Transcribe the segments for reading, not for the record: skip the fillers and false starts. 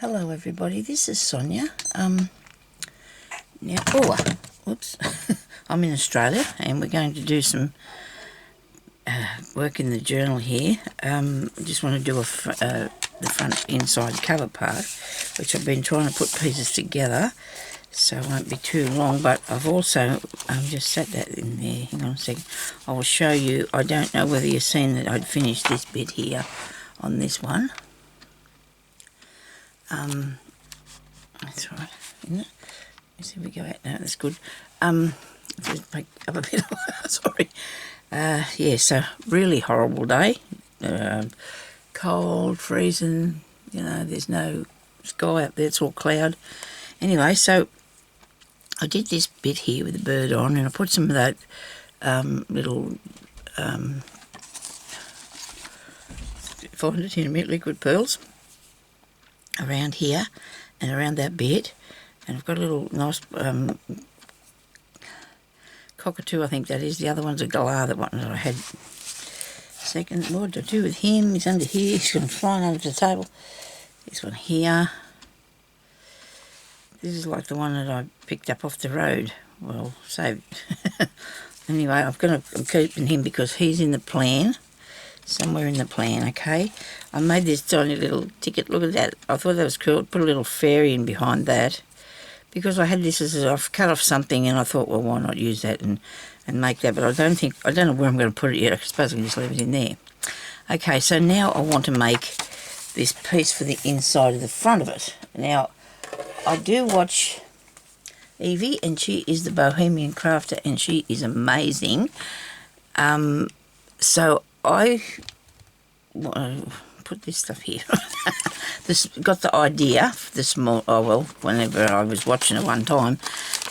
Hello everybody, this is Sonya. Whoops. I'm in Australia and we're going to do some work in the journal here. I just want to do the front inside cover part, which I've been trying to put pieces together, so it won't be too long, but I've also just set that in there. Hang on a second. I will show you. I don't know whether you've seen that I'd finished this bit here on this one. That's right, isn't it? Let's see if we go out now. That's good. Just make up a bit. Sorry. Yeah. So really horrible day. Cold, freezing. You know, there's no sky out there. It's all cloud. Anyway, so I did this bit here with the bird on, and I put some of that little 400 in a minute liquid pearls around here and around that bit, and I've got a little nice cockatoo, I think that is. The other one's a galah, that one that I had. Second, what to do with him? He's under here. He's going to fly under the table. This one here. This is like the one that I picked up off the road. Well, saved. Anyway, I'm keeping him because he's in the plan. Somewhere in the plan, okay? I made this tiny little ticket. Look at that. I thought that was cool. Put a little fairy in behind that because I had this I've cut off something and I thought, well, why not use that and make that? But I don't know where I'm going to put it yet. I suppose I can just leave it in there. Okay, so now I want to make this piece for the inside of the front of it. Now, I do watch Evie, and she is the Bohemian Crafter, and she is amazing. So I put this stuff here. This got the idea, whenever I was watching it one time,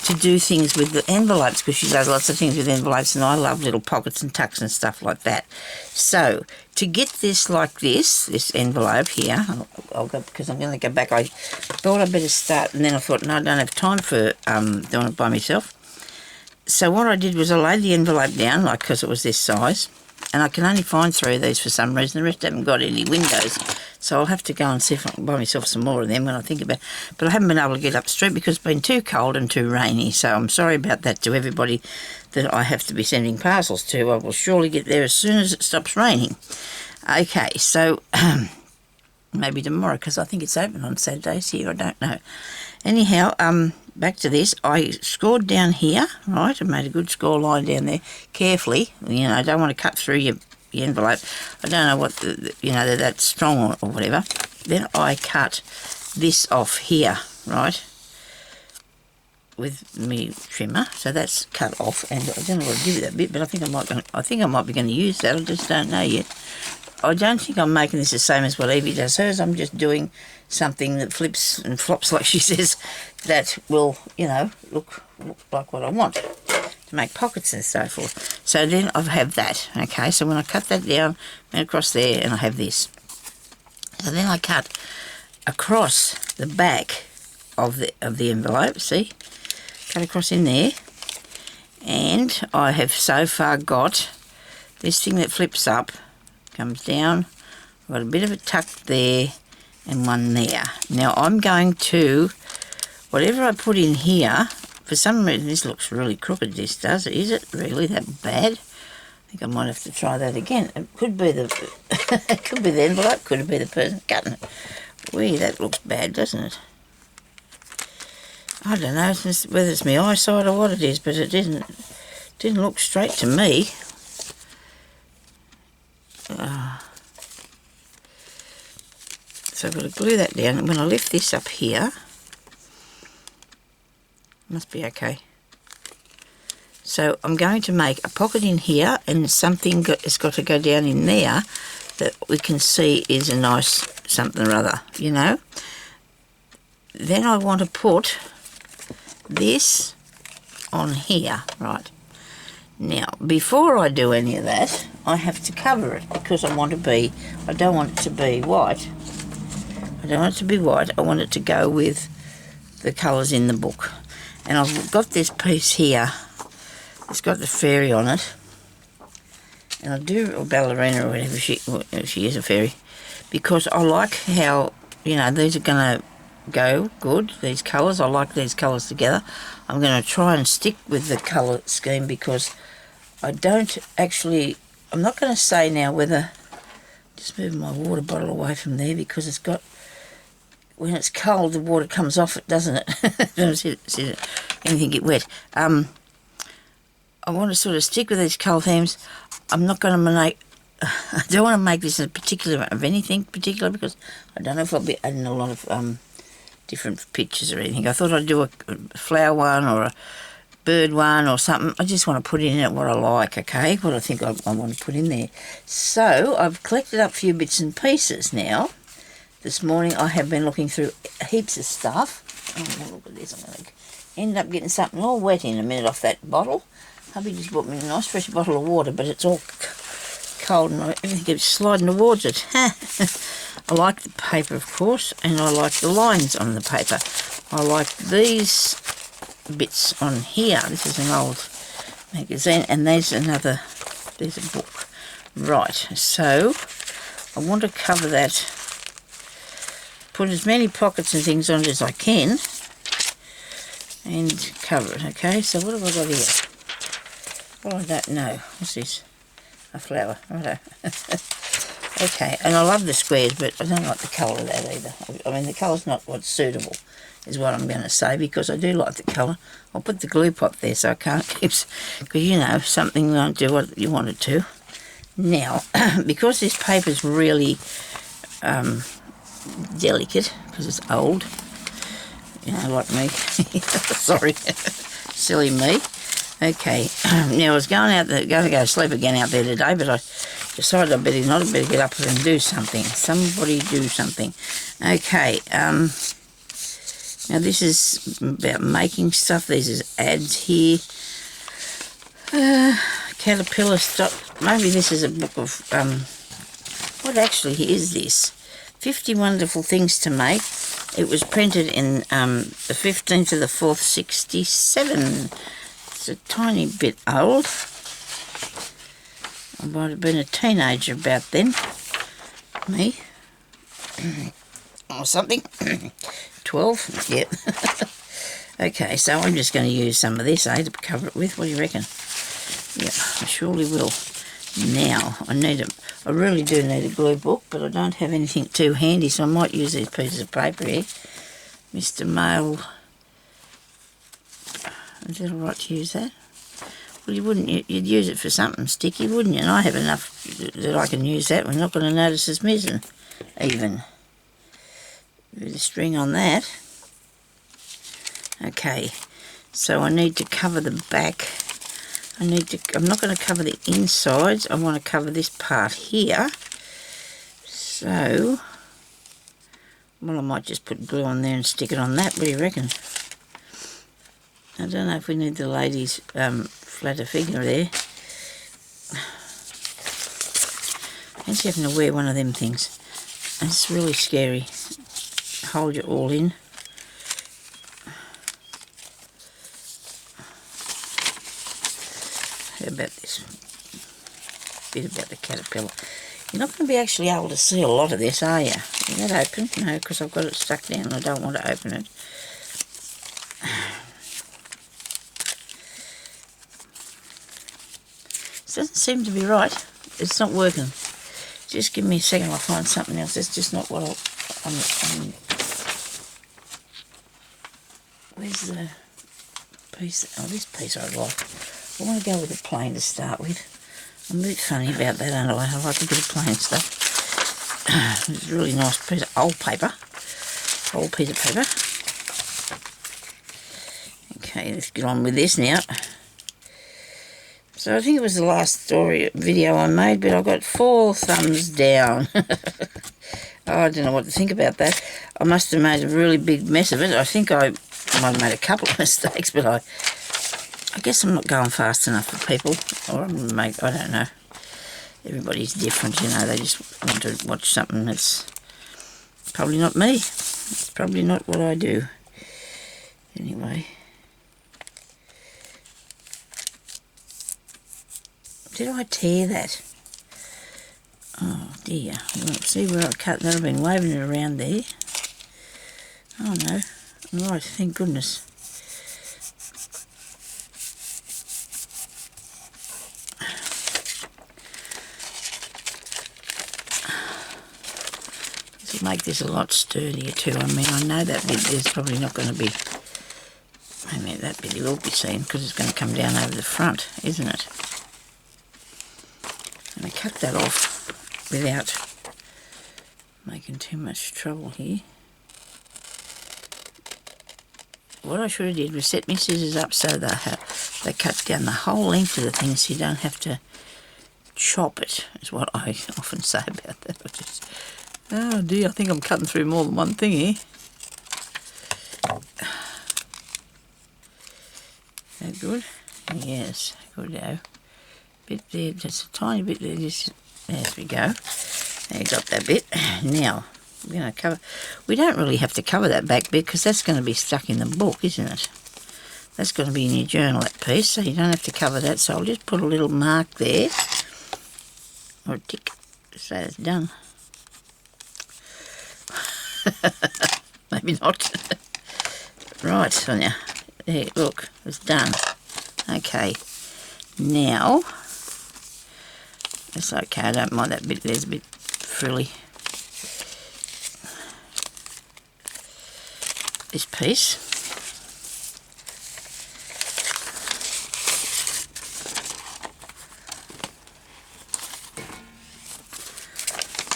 to do things with the envelopes, because she does lots of things with envelopes, and I love little pockets and tucks and stuff like that. So to get this like this envelope here, I'll go, because I'm going to go back. I thought I'd better start, and then I thought, no, I don't have time for doing it by myself. So what I did was I laid the envelope down, like, because it was this size, and I can only find 3 of these for some reason. The rest haven't got any windows, so I'll have to go and see if I can buy myself some more of them when I think about it. But I haven't been able to get up the street because it's been too cold and too rainy, so I'm sorry about that to everybody that I have to be sending parcels to. I will surely get there as soon as it stops raining. Okay, so maybe tomorrow, because I think it's open on Saturdays here, I don't know. Anyhow, back to this. I scored down here, right? I made a good score line down there, carefully. You know, I don't want to cut through your envelope. I don't know what, they're that strong or whatever. Then I cut this off here, right, with me trimmer. So that's cut off, and I don't know what to do with that bit, but I think I might be going to use that. I just don't know yet. I don't think I'm making this the same as what Evie does hers. I'm just doing something that flips and flops, like she says, that will, look like what I want to make pockets and so forth. So then I have that, okay? So when I cut that down, went across there, and I have this. So then I cut across the back of the envelope, see? Cut across in there, and I have so far got this thing that flips up, comes down. I've got a bit of a tuck there and one there. Now I'm going to, whatever I put in here, for some reason this looks really crooked, this does. Is it really that bad? I think I might have to try that again. It could be the it could be the envelope, could it be the person cutting it. Wee, that looks bad, doesn't it? I don't know whether it's my eyesight or what it is, but it didn't look straight to me. So I've got to glue that down, and when I lift this up here, must be okay. So I'm going to make a pocket in here, and something has got to go down in there that we can see is a nice something or other, Then I want to put this on here, right. Now, before I do any of that, I have to cover it because I don't want it to be white. I don't want it to be white. I want it to go with the colours in the book. And I've got this piece here. It's got the fairy on it. And I do, or ballerina or whatever, she is a fairy. Because I like how, these are going to go good, these colours. I like these colours together. I'm going to try and stick with the colour scheme because I don't actually... I'm not going to say now whether... Just move my water bottle away from there because it's got... When it's cold, the water comes off it, doesn't it? Don't see anything get wet. I want to sort of stick with these colour themes. I'm not going to make... I don't want to make this a particular of anything particular because I don't know if I'll be adding a lot of different pictures or anything. I thought I'd do a flower one or a bird one or something. I just want to put in it what I like, okay? What I think I want to put in there. So I've collected up a few bits and pieces now. This morning I have been looking through heaps of stuff. Oh, look at this. I'm going to end up getting something all wet in a minute off that bottle. Hubby just bought me a nice fresh bottle of water, but it's all cold and everything keeps sliding towards it. I like the paper, of course, and I like the lines on the paper. I like these bits on here. This is an old magazine, and there's a book. Right, so I want to cover that, put as many pockets and things on it as I can, and cover it, okay? So what have I got here? Well, I don't know. What's this? A flower. Righto. Okay, and I love the squares, but I don't like the colour of that either. I mean, the colour's not what's suitable, is what I'm going to say, because I do like the colour. I'll put the glue pop there so I can't keep... Because, you know, something won't do what you want it to. Now, because this paper's really delicate, because it's old, you know, like me. Sorry, silly me. Okay, now I was going to go to sleep again out there today, but I decided I'd better not. I'd better get up and do something. Somebody do something. Okay, now this is about making stuff. There's ads here. Caterpillar stock. Maybe this is a book of, what actually is this? 50 Wonderful Things to Make. It was printed in the 15th of the 4th, 67. It's a tiny bit old. I might have been a teenager about then. Me. Or something. 12, yeah. Okay, so I'm just going to use some of this, to cover it with. What do you reckon? Yeah, I surely will. Now, I really do need a glue book, but I don't have anything too handy, so I might use these pieces of paper here. Mr. Mail. Is it alright to use that? Well, you wouldn't. You'd use it for something sticky, wouldn't you? And I have enough that I can use that. We're not going to notice it's missing, even. With a string on that. Okay, so I need to cover the back. I'm not going to cover the insides. I want to cover this part here. So, well, I might just put glue on there and stick it on that. What do you reckon? I don't know if we need the lady's flatter figure there. Fancy having to wear one of them things. It's really scary. Hold you all in. How about this? Bit about the caterpillar. You're not going to be actually able to see a lot of this, are you? Is that open? No, because I've got it stuck down and I don't want to open it. It doesn't seem to be right. It's not working. Just give me a second, I'll find something else. It's just not what I'm where's the piece? Oh, this piece I like. I want to go with a plain to start with. I'm a bit funny about that, aren't I? I like a bit of plain stuff. It's a really nice piece of old paper. Old piece of paper. Okay, let's get on with this now. So I think it was the last video I made, but I got 4 thumbs down. Oh, I don't know what to think about that. I must have made a really big mess of it. I think I might have made a couple of mistakes, but I guess I'm not going fast enough for people. Or I don't know. Everybody's different, you know. They just want to watch something that's probably not me. It's probably not what I do. Anyway. Did I tear that? Oh dear. See where I cut that? I've been waving it around there. Oh know. Right, thank goodness. This will make this a lot sturdier too. I mean, I know that bit there's probably not going to be... I mean, that bit will be seen because it's going to come down over the front, isn't it? I'm going to cut that off without making too much trouble here. What I should have did was set my scissors up so they cut down the whole length of the thing so you don't have to chop it, is what I often say about that. Oh dear, I think I'm cutting through more than one thing here. That good? Yes, good-o. Bit there, just a tiny bit there, just, there we go. There you got that bit. Now, we're going to cover... We don't really have to cover that back bit because that's going to be stuck in the book, isn't it? That's going to be in your journal, that piece, so you don't have to cover that. So I'll just put a little mark there, or a tick, so it's done. Maybe not. Right, Sonia. There, look, it's done. Okay. Now, it's okay, I don't mind that bit, there's a bit frilly. This piece.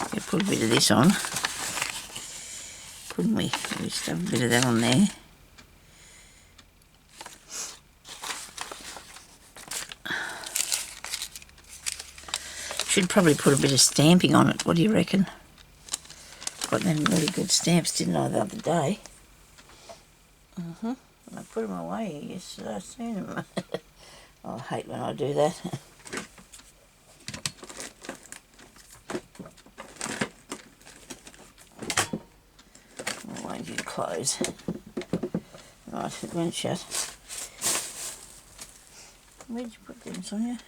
We could put a bit of this on, couldn't we? We just have a bit of that on there. Should probably put a bit of stamping on it. What do you reckon? Got them really good stamps, didn't I, the other day? I put them away yesterday. I seen them. I hate when I do that. I won't you close. Right, it won't shut. Where'd you put them, Sonia?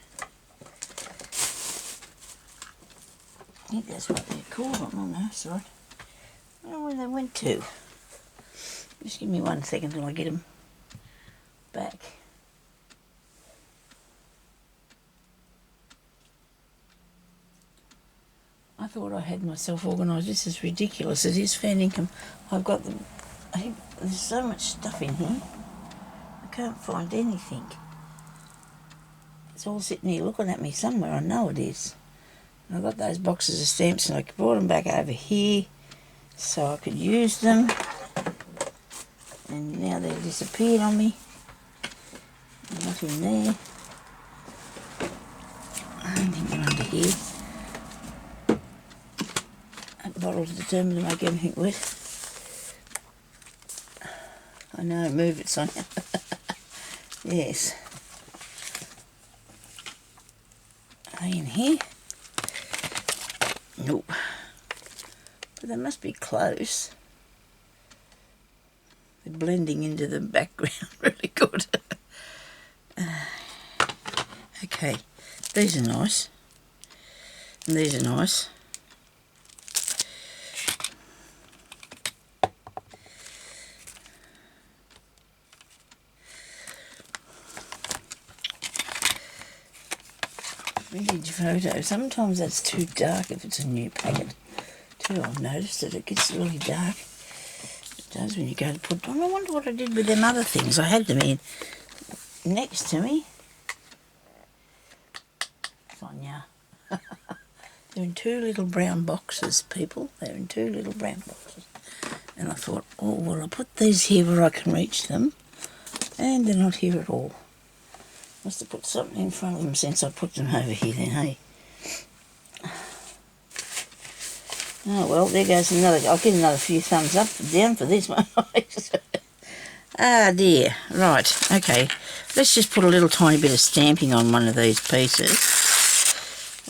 I think that's what they're called. Oh no, sorry. I don't know where they went to. Just give me 1 second till I get them back. I thought I had myself organised. This is ridiculous. It is fan income. I've got them. I think there's so much stuff in here. I can't find anything. It's all sitting here looking at me somewhere. I know it is. I got those boxes of stamps and I brought them back over here so I could use them. And now they've disappeared on me. Nothing there. I don't think they're under here. That bottle's determined to make everything wet. I know, move it, Sonia. Yes. Are they in here? Nope. But they must be close. They're blending into the background really good. Okay, these are nice. And these are nice. Vintage photo. Sometimes that's too dark if it's a new packet. Too, I've noticed that it gets really dark. It does when you go to put them. I wonder what I did with them other things. I had them in next to me. Sonia. They're in 2 little brown boxes, people. They're in 2 little brown boxes. And I thought, oh, well, I'll put these here where I can reach them. And they're not here at all. Must have put something in front of them since I put them over here then, hey? Oh, well, there goes another... I'll get another few thumbs up and down for this one. Ah, dear. Right, okay. Let's just put a little tiny bit of stamping on one of these pieces.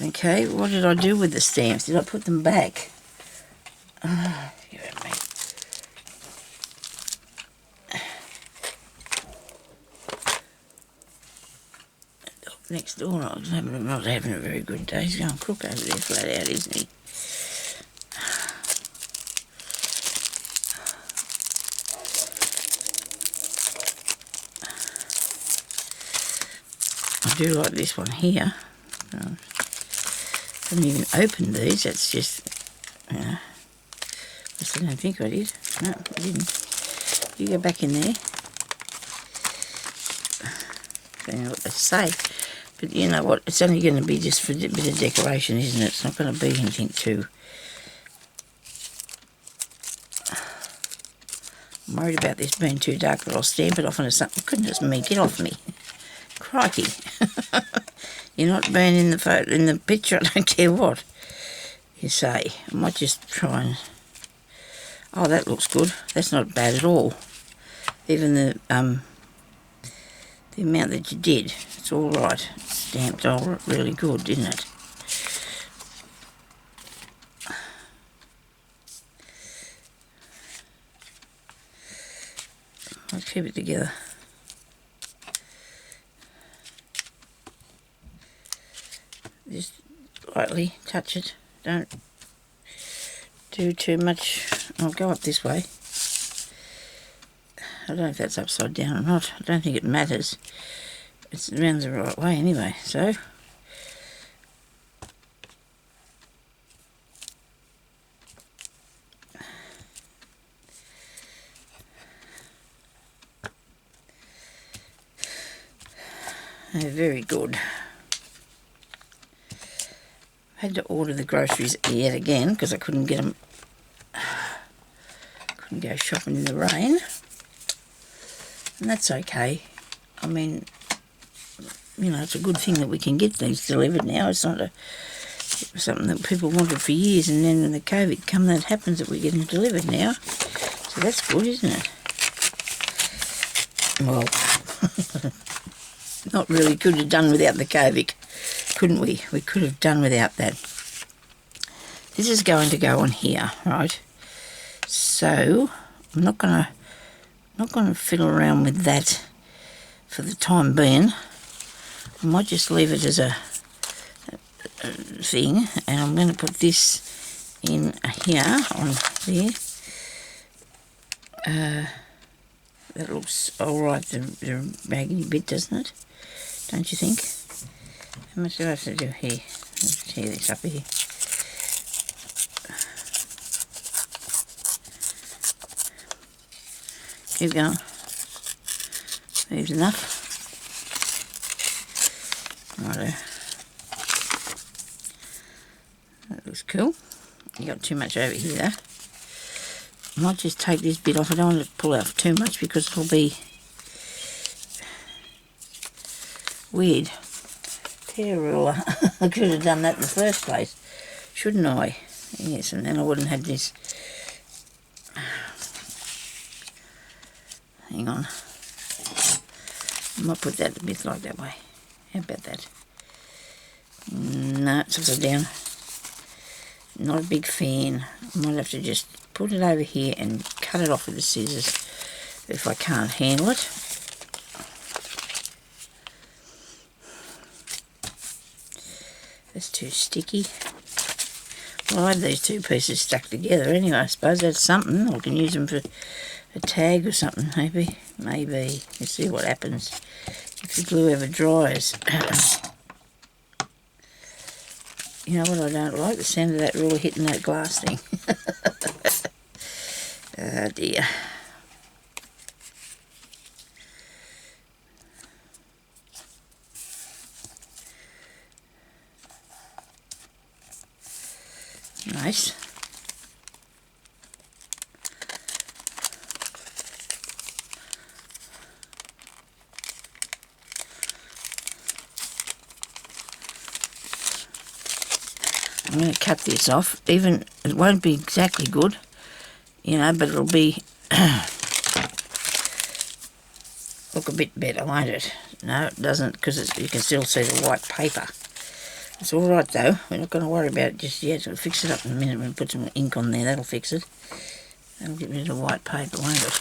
Okay, what did I do with the stamps? Did I put them back? Give it me. Next door, I was not having a very good day. He's going to cook over there flat out, isn't he? do like this one here. I haven't even opened these, that's just, I don't think I did. No, I didn't. You go back in there. I don't know what they say. But you know what, it's only going to be just for a bit of decoration, isn't it? It's not going to be anything too... I'm worried about this being too dark, but I'll stamp it off into something. Goodness me, get off me. Crikey. You're not burning in the photo, in the picture, I don't care what you say. I might just try and... Oh, that looks good. That's not bad at all. Even the amount that you did, it's all right. It's stamped all really good, didn't it? I'll keep it together. Just lightly touch it. Don't do too much. I'll go up this way. I don't know if that's upside down or not. I don't think it matters. It's around the right way anyway, so... Oh, very good. I had to order the groceries yet again because I couldn't get them. Couldn't go shopping in the rain. And that's okay. I mean, you know, it's a good thing that we can get things delivered now. It's not something that people wanted for years, and then when the COVID come, that happens that we get them delivered now. So that's good, isn't it? Well, not really could have done without the COVID, couldn't we? We could have done without that. This is going to go on here, right? So I'm not gonna fiddle around with that for the time being. I might just leave it as a thing, and I'm going to put this in here on there. That looks all right, the raggedy bit, doesn't it? Don't you think? How much do I have to do here? Let's tear this up here. Keep going. Leaves enough. Righto. That looks cool. You got too much over here though. I might just take this bit off. I don't want to pull out too much because it'll be weird. Hair ruler. I could have done that in the first place, shouldn't I? Yes, and then I wouldn't have this. Hang on. I might put that a bit like that way. How about that? No, it's upside down. Not a big fan. I might have to just put it over here and cut it off with the scissors if I can't handle it. That's too sticky. Well, I had these two pieces stuck together anyway. I suppose that's something. I can use them for a tag or something, maybe. Maybe. Let's see what happens if the glue ever dries. You know what I don't like? The sound of that ruler hitting that glass thing. Oh dear. Nice. I'm going to cut this off. Even it won't be exactly good, you know, but it'll be look a bit better, won't it? No, it doesn't, because you can still see the white paper. It's all right though. We're not going to worry about it just yet. We'll fix it up in a minute. We'll put some ink on there. That'll fix it. That'll get rid of the white paper, won't it?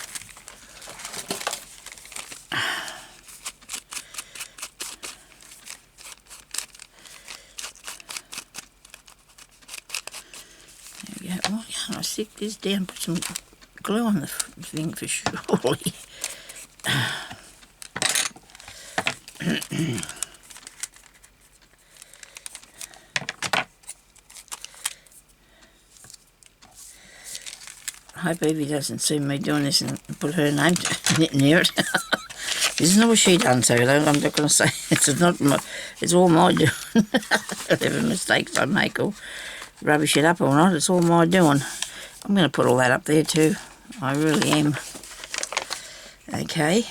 There we go. Why can't I stick this down? Put some glue on the thing for surely. hope Evie doesn't see me doing this and put her name near it. This is not what she done, so I'm not going to say it's all my doing. Whatever mistakes I make or rubbish it up or not, it's all my doing. I'm going to put all that up there too. I really am. Okay.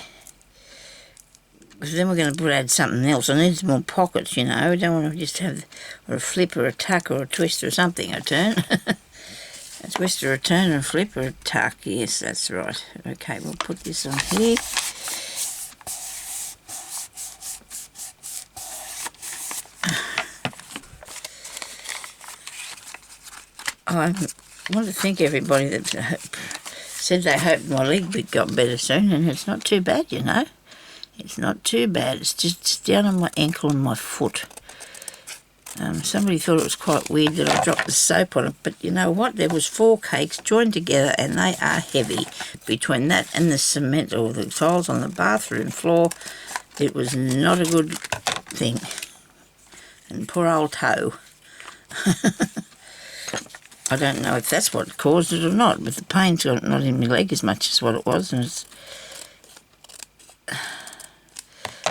Because then we're going to add something else. I need some more pockets, you know. I don't want to just have or a flip or a tuck or a twist or something. A turn. A twist or a turn and a flip or a tuck. Yes, that's right. Okay, we'll put this on here. I want to thank everybody that said they hoped my leg got better soon, and it's not too bad, you know. It's not too bad. It's just down on my ankle and my foot. Somebody thought it was quite weird that I dropped the soap on it, but you know what? There was 4 cakes joined together, and they are heavy. Between that and the cement or the tiles on the bathroom floor, it was not a good thing. And poor old toe. I don't know if that's what caused it or not, but the pain's not in my leg as much as what it was, and it's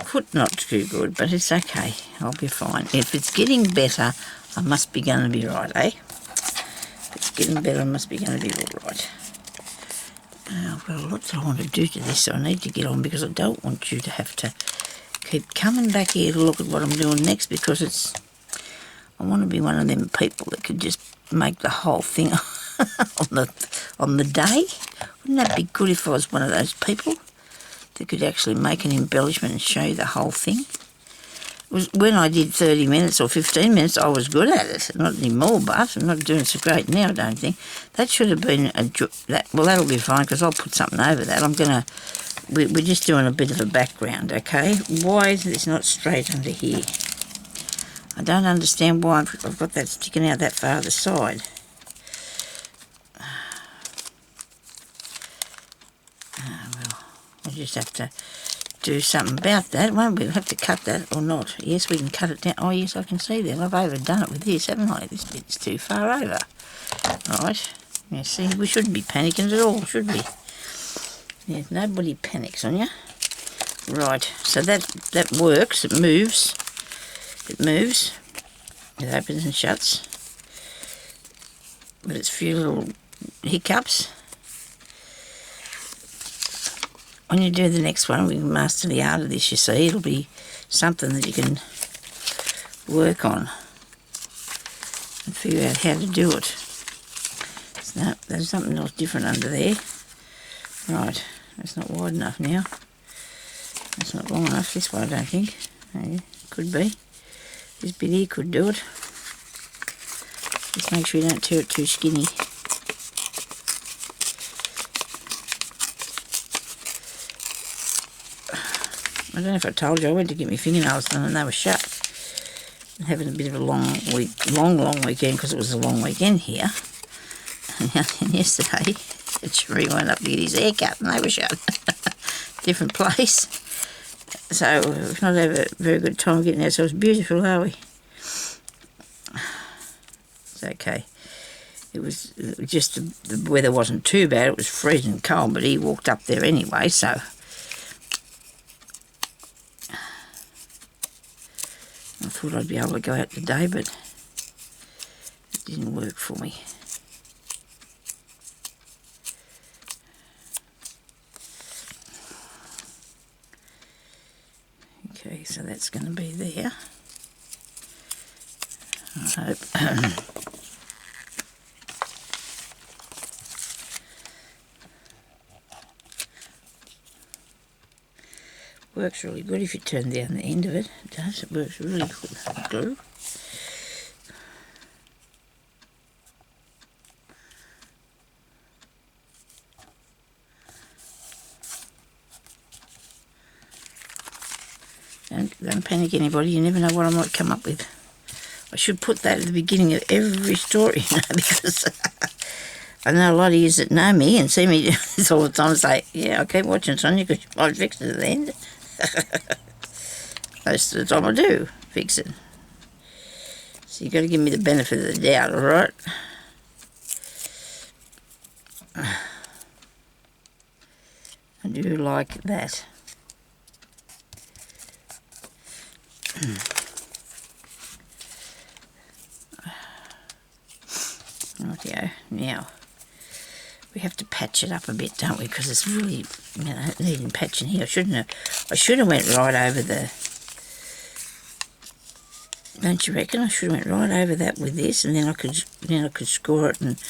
foot not too good, but it's okay. I'll be fine. If it's getting better, I must be going to be right, eh? If it's getting better, I must be going to be all right. I've got a lot that I want to do to this, so I need to get on because I don't want you to have to keep coming back here to look at what I'm doing next, because I want to be one of them people that could just make the whole thing on the day. Wouldn't that be good if I was one of those people that could actually make an embellishment and show you the whole thing? It was when I did 30 minutes or 15 minutes, I was good at it. Not anymore, but I'm not doing so great now, I don't think. That should have been well, that'll be fine because I'll put something over that. We're just doing a bit of a background, okay? Why is this not straight under here? I don't understand why I've got that sticking out that far the side. Well, we'll just have to do something about that, won't we? We'll have to cut that or not. Yes, we can cut it down. Oh, yes, I can see that. I've overdone it with this, haven't I? This bit's too far over. Right. Yeah, see, we shouldn't be panicking at all, should we? There's nobody panics on you. Right, so that works. It moves. It moves, it opens and shuts, but it's a few little hiccups. When you do the next one, we can master the art of this, you see. It'll be something that you can work on and figure out how to do it. So, there's something else different under there. Right, that's not wide enough now. That's not long enough this way, I don't think. Yeah, could be. This bit here could do it. Just make sure you don't tear it too skinny. I don't know if I told you, I went to get my fingernails done and they were shut. I'm having a bit of a long weekend because it was a long weekend here. And yesterday, Cherie went up to get his hair cut and they were shut. Different place. So we've not had a very good time getting ourselves beautiful, are we? It's okay. It was just the weather wasn't too bad. It was freezing cold, but he walked up there anyway, so I thought I'd be able to go out today, but it didn't work for me. Okay, so that's going to be there. I hope. Works really good if you turn down the end of it. It does. It works really good. Glue. Don't panic, anybody. You never know what I might come up with. I should put that at the beginning of every story, you know, because I know a lot of you that know me and see me do this all the time and say, yeah, I keep watching Sonya because you might fix it at the end. Most of the time I do fix it. So you've got to give me the benefit of the doubt, all right? I do like that. Rightio. Now, we have to patch it up a bit, don't we? Because it's really, needing patching here. I should have went right over the... Don't you reckon? I should have went right over that with this, and then I could score it, and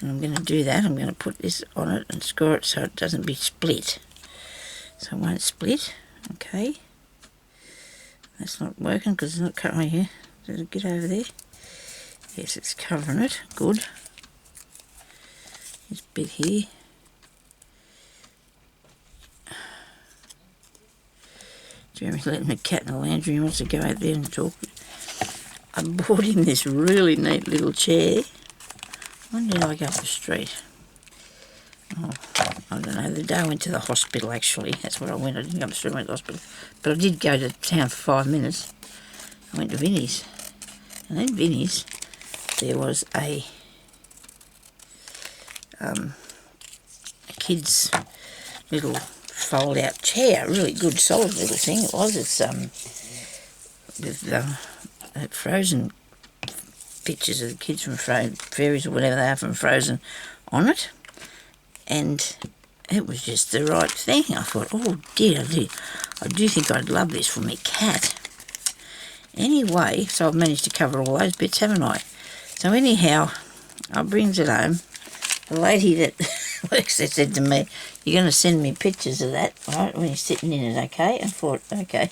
I'm going to do that. I'm going to put this on it and score it so it doesn't be split. So it won't split. Okay. That's not working because it's not covering here. Does it get over there? Yes, it's covering it. Good. This bit here. Jeremy's letting the cat in the lounge room. He wants to go out there and talk. I bought him this really neat little chair. When did I go up the street? Oh, I don't know. The day I went to the hospital, actually. That's where I went. I didn't go up the street, I went to the hospital. But I did go to town for 5 minutes. I went to Vinnie's. And in Vinnie's, there was a kid's little fold-out chair. A really good, solid little thing it was. It's with Frozen pictures of the kids from fairies or whatever they are from Frozen on it, and it was just the right thing. I thought, oh dear, I do think I'd love this for my cat. Anyway, so I've managed to cover all those bits, haven't I? So anyhow, I brings it home. The lady that works there said to me, you're going to send me pictures of that, right, when you're sitting in it, okay? I thought, okay.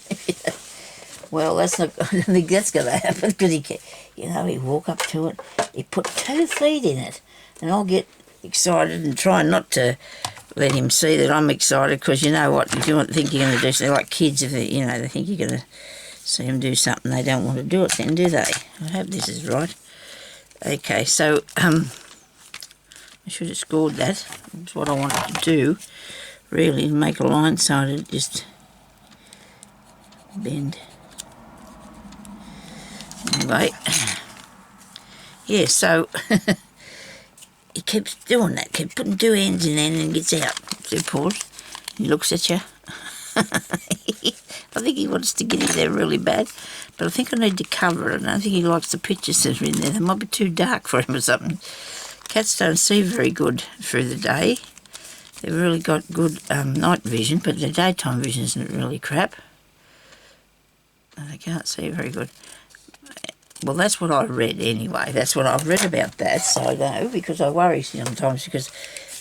Well, I don't think that's going to happen, because he'd walk up to it, he'd put 2 feet in it, and I'll get excited and try not to let him see that I'm excited, because you know what, if you think you're going to do something, like kids, if they think you're going to see them do something, they don't want to do it then, do they? I hope this is right. Okay, so I should have scored that. That's what I wanted to do, really, to make a line so I'd just bend. Anyway, yeah, so he keeps doing that, keeps putting 2 ends in there and then gets out. See, pause. He looks at you. I think he wants to get in there really bad, but I think I need to cover it. I don't think he likes the pictures that are in there. They might be too dark for him or something. Cats don't see very good through the day. They've really got good night vision, but their daytime vision isn't really crap. And they can't see very good. Well, that's what I read anyway. That's what I've read about that, so I know, because I worry sometimes, because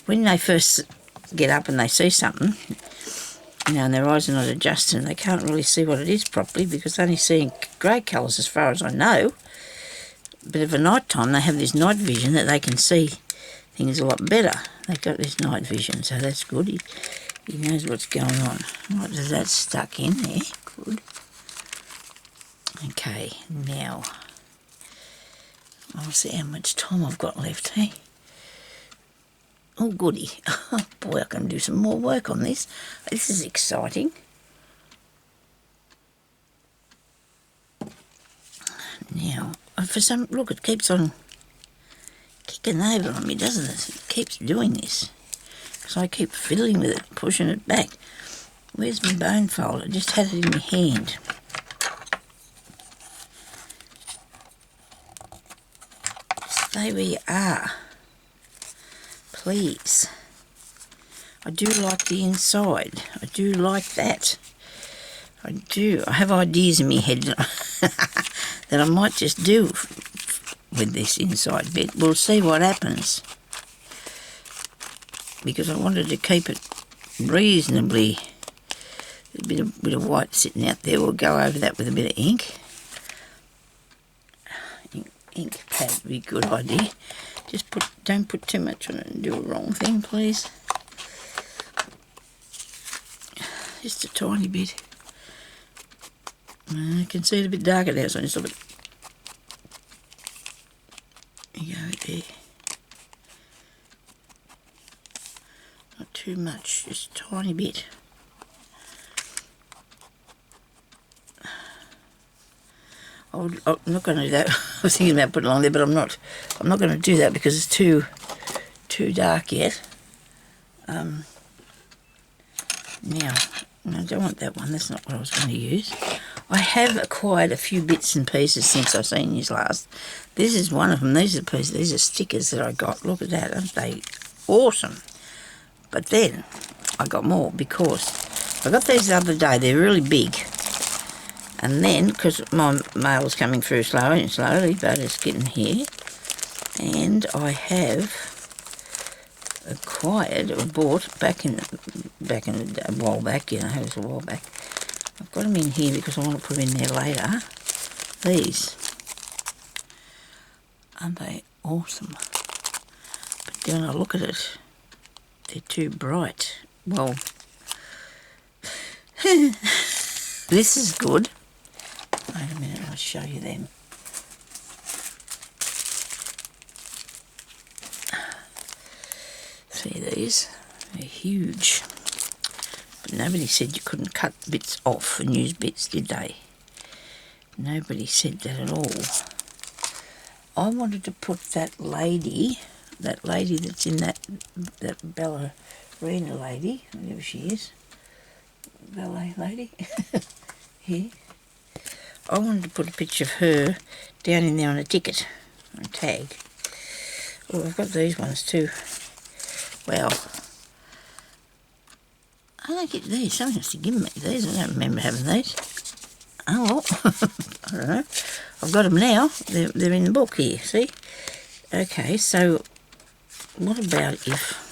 when they first get up and they see something, and their eyes are not adjusted and they can't really see what it is properly, because they're only seeing grey colours as far as I know. But at night time, they have this night vision that they can see things a lot better. They've got this night vision, so that's good. He knows what's going on. Right, does that stuck in there? Good. Okay, now I'll see how much time I've got left, hey? Oh, goody. Oh, boy, I can do some more work on this. This is exciting. Now, look, it keeps on kicking over on me, doesn't it? It keeps doing this. Because I keep fiddling with it, pushing it back. Where's my bone folder? I just had it in my hand. Stay where you are. Please. I do like the inside. I do like that. I do. I have ideas in my head that I might just do with this inside bit. We'll see what happens. Because I wanted to keep it reasonably. A bit of white sitting out there. We'll go over that with a bit of ink. Ink pad would be a good idea. Just don't put too much on it and do a wrong thing, please. Just a tiny bit. I can see it a bit darker now, so I just stop it. There you go, there. Not too much, just a tiny bit. I'm not going to do that. I was thinking about putting it on there, but I'm not. I'm not going to do that because it's too dark yet. Now, no, I don't want that one. That's not what I was going to use. I have acquired a few bits and pieces since I've seen these last. This is one of them. These are pieces. These are stickers that I got. Look at that. Aren't they awesome? But then I got more because I got these the other day. They're really big. And then, because my mail was coming through slowly, but it's getting here. And I have acquired or bought back in a while back, you know, it was a while back. I've got them in here because I want to put them in there later. These. Aren't they awesome? But then I look at it, they're too bright. Well, this is good. Wait a minute, I'll show you them. See these? They're huge. But nobody said you couldn't cut bits off and use bits, did they? Nobody said that at all. I wanted to put that lady that's in that ballerina lady, whatever she is, ballet lady, here. I wanted to put a picture of her down in there on a ticket, on a tag. Oh, I've got these ones too. Well, I don't get these. Someone has to give me these. I don't remember having these. Oh, well, I don't know. I've got them now. They're in the book here, see? Okay, so what about if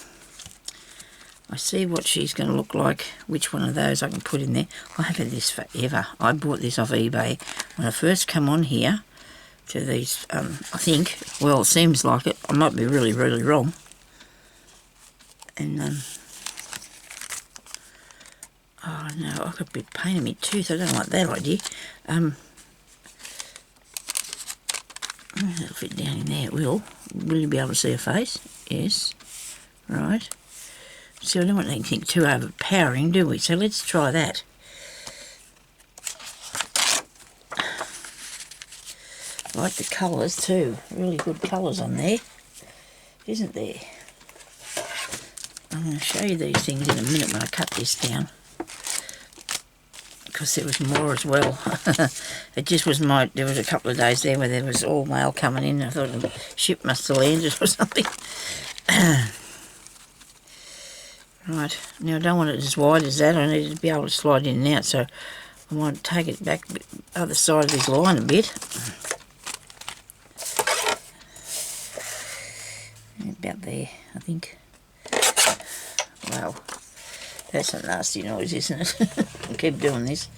I see what she's going to look like, which one of those I can put in there. I have had this forever. I bought this off eBay when I first come on here to these, I think. Well, it seems like it. I might be really, really wrong. And, oh no, I've got a bit pain in my tooth. I don't like that idea. It'll fit down in there, it will. Will you be able to see her face? Yes. Right. See, I don't want anything too overpowering, do we? So let's try that. I like the colours too. Really good colours on there. Isn't there? I'm going to show you these things in a minute when I cut this down. Because there was more as well. It just was there was a couple of days there where there was all mail coming in. I thought the ship must have landed or something. Right, now I don't want it as wide as that. I need it to be able to slide in and out, so I want to take it back the other side of this line a bit. About there, I think. Wow, that's a nasty noise, isn't it? I keep doing this.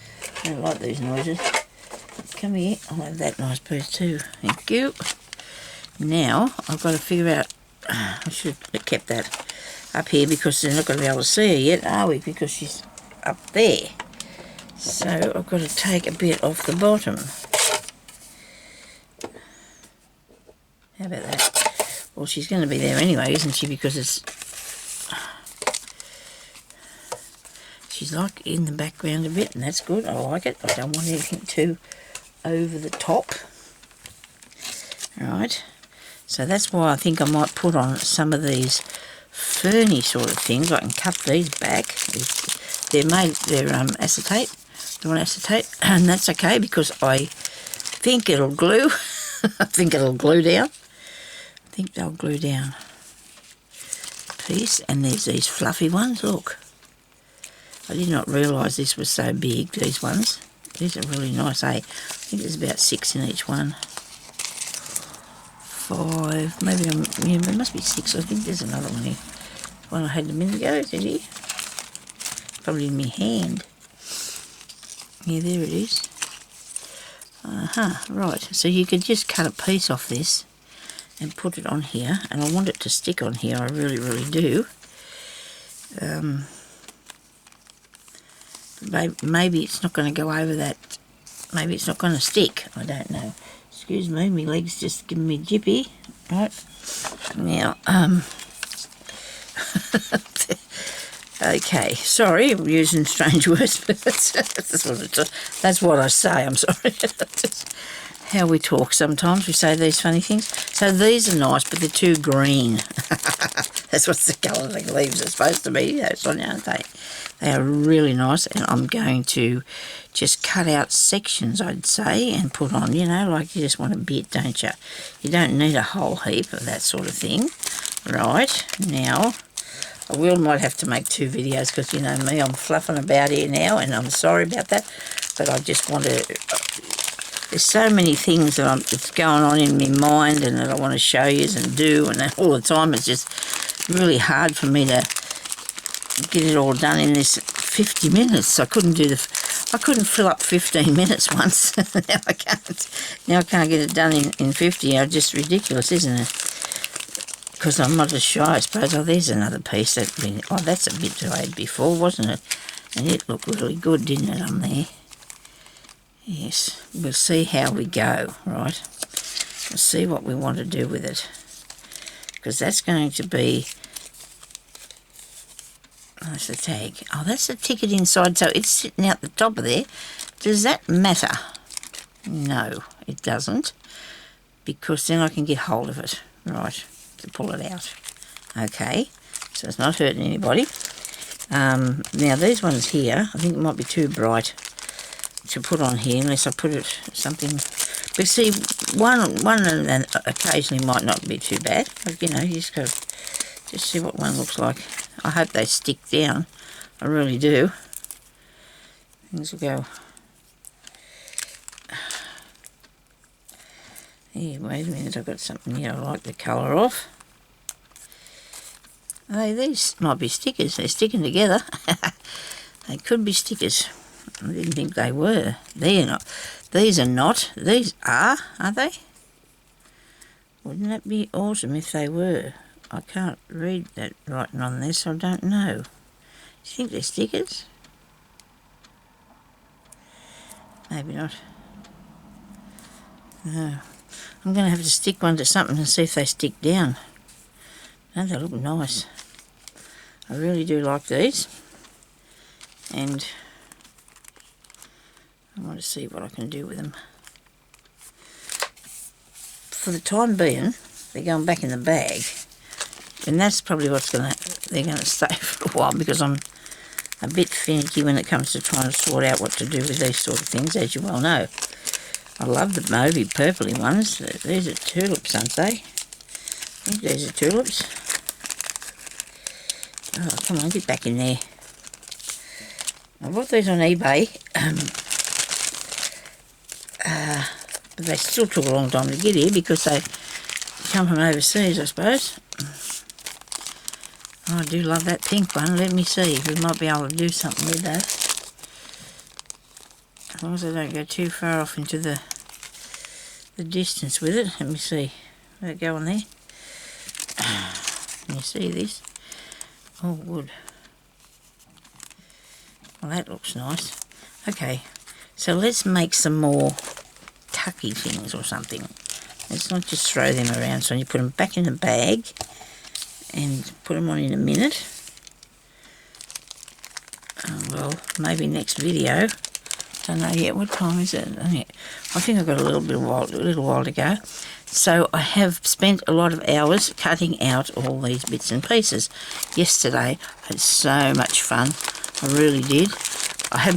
I don't like these noises. Come here, I'll have that nice piece too. Thank you. Now, I've got to figure out, I should have kept that up here because they're not going to be able to see her yet, are we? Because she's up there. So I've got to take a bit off the bottom. How about that? Well, she's going to be there anyway, isn't she? Because she's like in the background a bit, and that's good. I like it. I don't want anything too over the top. Right. So that's why I think I might put on some of these ferny sort of things. I can cut these back. They're acetate. They want acetate, and that's okay because I think it'll glue. I think it'll glue down. I think they'll glue down. Piece, and there's these fluffy ones. Look, I did not realise this was so big. These ones. These are really nice. I think there's about 6 in each one. 5, maybe there must be 6. I think there's another one here. One I had a minute ago, is it here? Probably in my hand. Yeah, there it is. Right. So you could just cut a piece off this and put it on here, and I want it to stick on here. I really, really do. Maybe it's not going to go over that. Maybe it's not going to stick. I don't know. Excuse me, my leg's just giving me jippy. Right. Now, okay, sorry, I'm using strange words, but that's what I say, I'm sorry. Just how we talk sometimes. We say these funny things. So these are nice, but they're too green. That's what the colour of the leaves are supposed to be, Sonia, aren't they? They are really nice, and I'm going to just cut out sections, I'd say, and put on, you know, like you just want a bit, don't you? You don't need a whole heap of that sort of thing. Right, now, might have to make 2 videos because, you know me, I'm fluffing about here now, and I'm sorry about that, but I just want to... there's so many things that's going on in my mind and that I want to show you and do, and all the time it's just really hard for me to get it all done in this 50 minutes. I couldn't fill up 15 minutes once. Now I can't get it done in 50. It's just ridiculous, isn't it? Because I'm not as shy, I suppose. Oh, there's another piece. That's a bit I had before, wasn't it? And it looked really good, didn't it, on there? Yes, we'll see how we go, right? We'll see what we want to do with it. Because that's going to be... That's the tag. Oh, that's the ticket inside, so it's sitting out the top of there. Does that matter? No, it doesn't. Because then I can get hold of it, right, to pull it out. Okay, so it's not hurting anybody. Now, these ones here, I think it might be too bright to put on here unless I put it something... But see, one and occasionally might not be too bad. But, you know, you just got to just see what one looks like. I hope they stick down. I really do. Things will go... Hey, wait a minute, I've got something here I like the colour of. Hey, these might be stickers. They're sticking together. They could be stickers. I didn't think they were. They're not. These are not. These are they? Wouldn't that be awesome if they were? I can't read that writing on this, so I don't know. Do you think they're stickers? Maybe not. No. I'm going to have to stick one to something and see if they stick down. Don't they look nice? I really do like these. And I want to see what I can do with them. For the time being, they're going back in the bag. And that's probably they're going to stay for a while, because I'm a bit finicky when it comes to trying to sort out what to do with these sort of things, as you well know. I love the mauvey purpley ones. These are tulips, aren't they? I think these are tulips. Oh, come on, get back in there. I bought these on eBay, but they still took a long time to get here because they come from overseas, I suppose. Oh, I do love that pink one. Let me see. We might be able to do something with that. As long as I don't go too far off into the distance with it. Let me see. Will it go on there? Can you see this? Oh, wood. Well, that looks nice. Okay, so let's make some more tucky things or something. Let's not just throw them around. So you put them back in the bag and put them on in a minute. Well, maybe next video. Don't know yet. What time is it? I think I've got a little while to go. So I have spent a lot of hours cutting out all these bits and pieces. Yesterday I had so much fun. I really did. I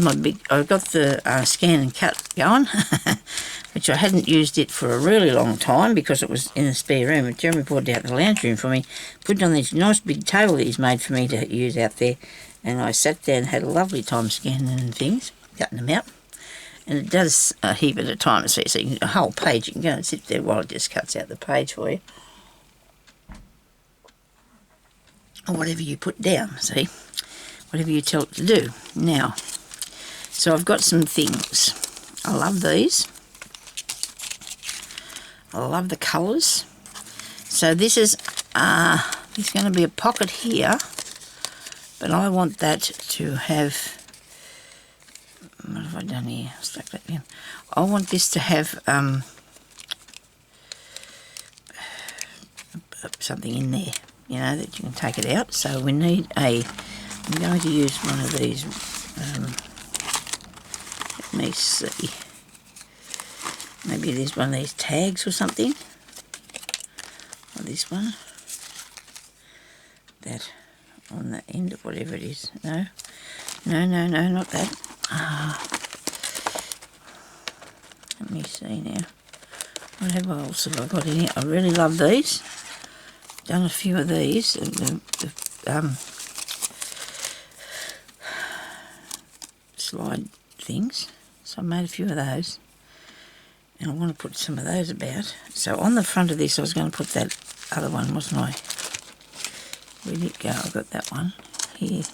got the scan and cut going, which I hadn't used it for a really long time because it was in the spare room. And Jeremy brought it out the lounge room for me, put it on this nice big table that he's made for me to use out there, and I sat there and had a lovely time scanning and things, cutting them out. And it does a heap at a time, so you can, a whole page, you can go and sit there while it just cuts out the page for you. Or whatever you put down, see? Whatever you tell it to do. Now, so I've got some things. I love these. I love the colours. So this is, there's going to be a pocket here, but I want that to have... What have I done here? Stuck that in. I want this to have something in there, you know, that you can take it out. So we need I'm going to use one of these. Let me see. Maybe there's one of these tags or something. Or this one. That on the end of whatever it is. No, not that. Let me see now. What else have I got in here? I really love these. Done a few of these. Slide things. So I made a few of those. And I want to put some of those about. So on the front of this I was going to put that other one, wasn't I? Where did it go? I got that one. Here.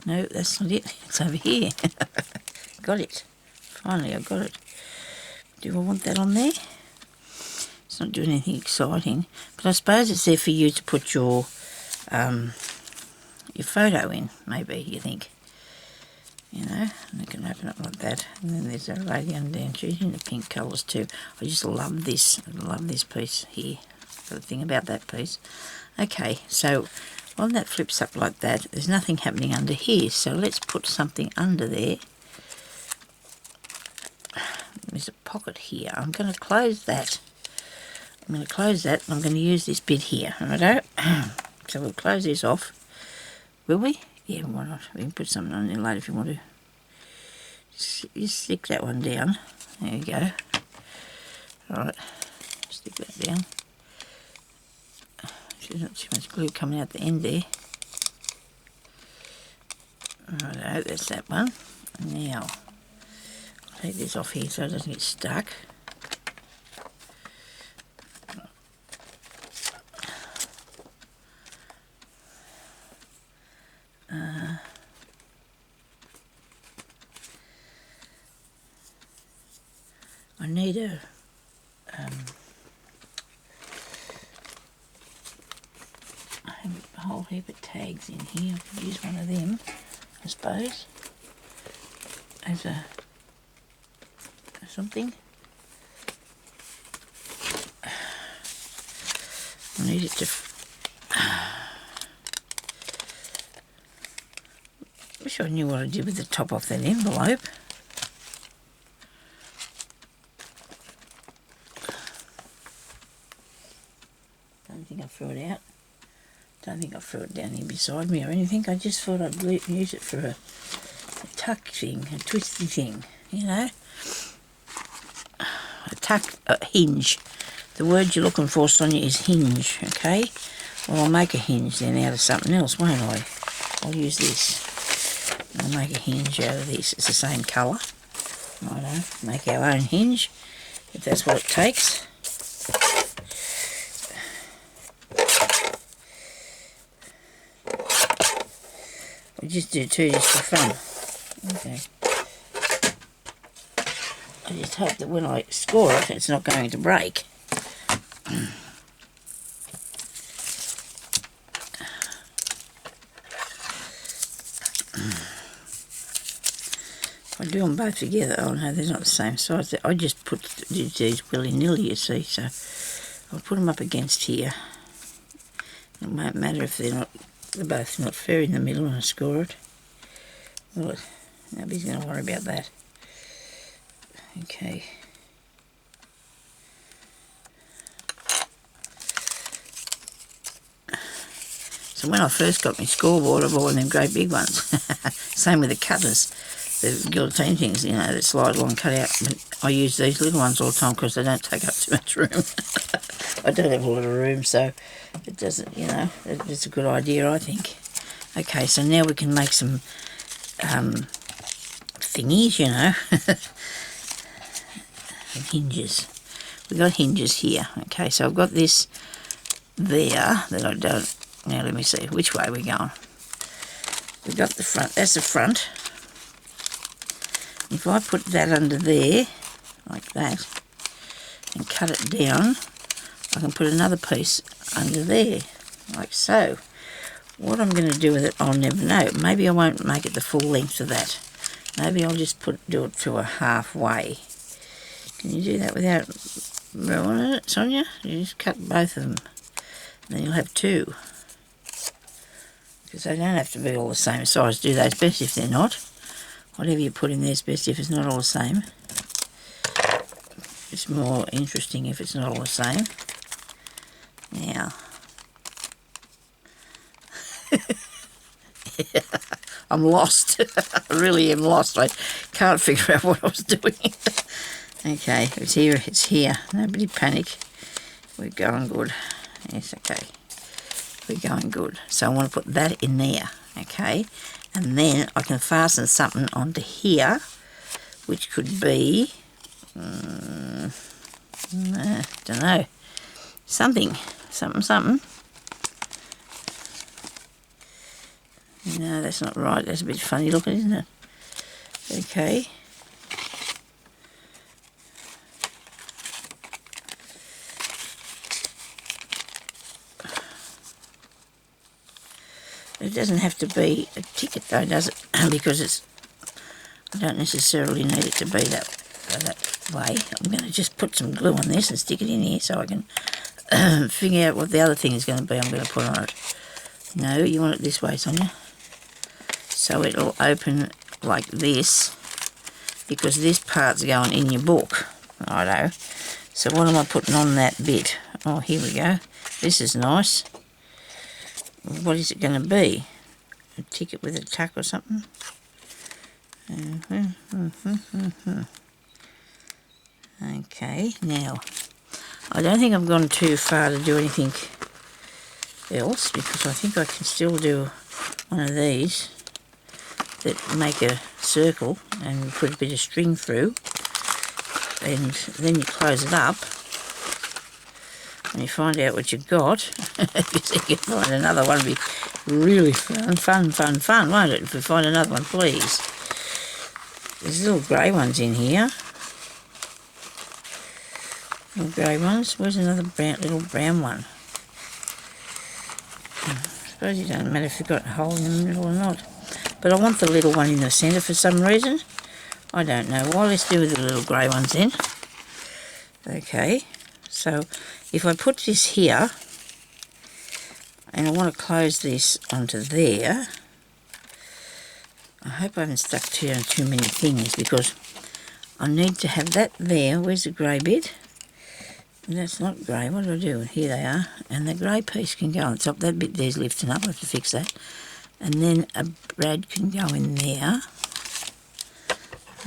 No, that's not it. It's over here. Got it. Finally I got it. Do I want that on there? It's not doing anything exciting. But I suppose it's there for you to put your photo in, maybe, you think. You know, and you can open it like that. And then there's a lady under there, she's in the pink colours too. I just love this. I love this piece here. The thing about that piece. Okay, so when that flips up like that, there's nothing happening under here. So let's put something under there. There's a pocket here. I'm going to close that. I'm going to close that and I'm going to use this bit here. Righto? So we'll close this off. Will we? Yeah, why not? We can put something on there later if you want to. Just stick that one down. There you go. Alright, stick that down. There's not too much glue coming out the end there. Righto, that's that one. Now, I'll take this off here so it doesn't get stuck. I need a whole heap of tags in here. I could use one of them, I suppose, as a something. I need it to. Wish I knew what I did with the top off that envelope. Don't think I threw it out. Don't think I threw it down here beside me or anything. I just thought I'd use it for a tuck thing, a twisty thing, you know. A hinge. The word you're looking for, Sonia, is hinge, okay? Well, I'll make a hinge then out of something else, won't I? I'll use this. I'll make a hinge out of this. It's the same colour. Righto. Make our own hinge, if that's what it takes. We just do two just for fun. Okay. I just hope that when I score it, it's not going to break. If I do them both together, oh no, they're not the same size. I just put these willy-nilly, you see, so I'll put them up against here. It won't matter if they're both not fair in the middle and I score it. Well, nobody's going to worry about that. Okay. So when I first got my scoreboard, I bought one of them great big ones. Same with the cutters, the guillotine things, you know, that slide along cut out. But I use these little ones all the time because they don't take up too much room. I don't have a lot of room, so it doesn't, you know, it's a good idea, I think. Okay, so now we can make some thingies, you know. Hinges. We've got hinges here. Okay, so I've got this there that I don't. Now let me see which way we're going. We've got the front. That's the front. If I put that under there, like that, and cut it down, I can put another piece under there, like so. What I'm going to do with it, I'll never know. Maybe I won't make it the full length of that. Maybe I'll just do it to a halfway. Can you do that without ruining it, Sonia? You just cut both of them. And then you'll have two. Because they don't have to be all the same size, do they? It's best if they're not. Whatever you put in there is best if it's not all the same. it's more interesting if it's not all the same. Now, I'm lost. I really am lost. I can't figure out what I was doing. Okay, it's here, it's here. Nobody panic. We're going good. Yes, okay. We're going good. So I want to put that in there, okay? And then I can fasten something onto here, which could be, don't know, something. No, that's not right. That's a bit funny looking, isn't it? Okay. It doesn't have to be a ticket though, does it? Because I don't necessarily need it to be that way. I'm going to just put some glue on this and stick it in here so I can figure out what the other thing is going to be I'm going to put on it. No, you want it this way, Sonia. So it'll open like this, because this part's going in your book. Righto. So what am I putting on that bit? Oh, here we go. This is nice. What is it going to be? A ticket with a tuck or something? Okay, now, I don't think I've gone too far to do anything else, because I think I can still do one of these that make a circle and put a bit of string through, and then you close it up and you find out what you've got. If you can find another one, it'll be really fun, won't it? If we find another one, please. There's little grey ones in here. Little grey ones. Where's another little brown one? I suppose it doesn't matter if you've got a hole in the middle or not. But I want the little one in the centre for some reason. I don't know why. Let's do with the little grey ones then. Okay, so if I put this here, and I want to close this onto there, I hope I haven't stuck too many things, because I need to have that there. Where's the grey bit? That's not grey. What do I do? Here they are. And the grey piece can go on top. That bit there's lifting up. I have to fix that. And then a brad can go in there.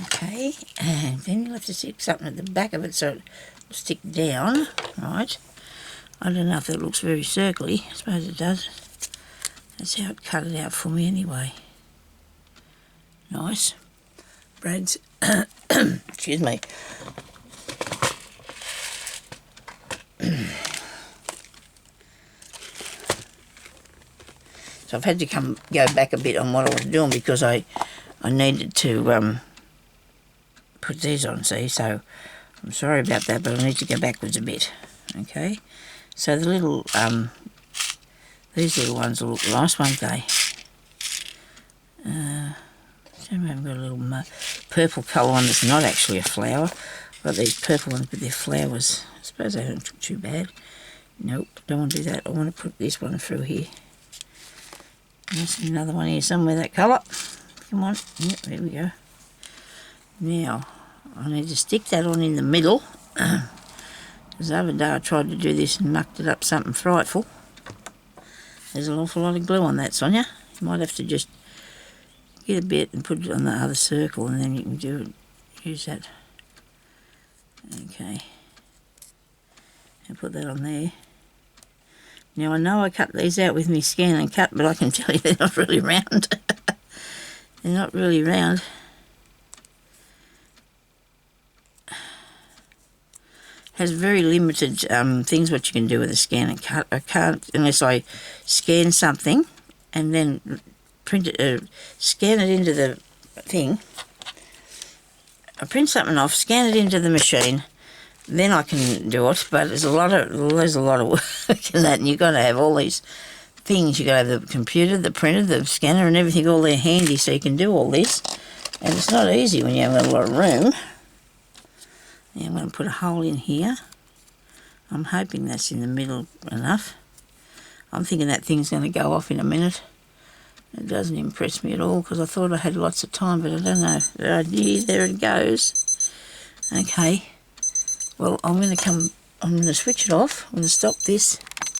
Okay. And then you'll have to stick something at the back of it so it will stick down. Right. I don't know if that looks very circly. I suppose it does. That's how it cut it out for me anyway. Nice. Brad's... excuse me. So I've had to go back a bit on what I was doing, because I needed to put these on, see, so I'm sorry about that, but I need to go backwards a bit. Okay, so the little these little ones will look nice, won't they? I haven't got a little purple colour one that's not actually a flower. I've got these purple ones, but they're flowers. I suppose they don't look too bad. Nope, don't want to do that. I want to put this one through here. There's another one here somewhere, that colour. Come on. Yep, there we go. Now, I need to stick that on in the middle. Because the other day I tried to do this and mucked it up something frightful. There's an awful lot of glue on that, Sonia. You might have to just get a bit and put it on the other circle, and then you can use that. Okay. And put that on there. Now I know I cut these out with my scan and cut, but I can tell you they're not really round. They're not really round. Has very limited things what you can do with a scan and cut. I can't, unless I scan something and then print it, scan it into the thing. I print something off, scan it into the machine, then I can do it. But there's a lot of work in that, and you've got to have all these things. You've got to have the computer, the printer, the scanner, and everything all there handy so you can do all this. And it's not easy when you haven't got a lot of room. Now I'm going to put a hole in here. I'm hoping that's in the middle enough. I'm thinking that thing's going to go off in a minute. It doesn't impress me at all, because I thought I had lots of time, but I don't know. There it goes. Okay. Well, I'm going to switch it off. I'm going to stop this.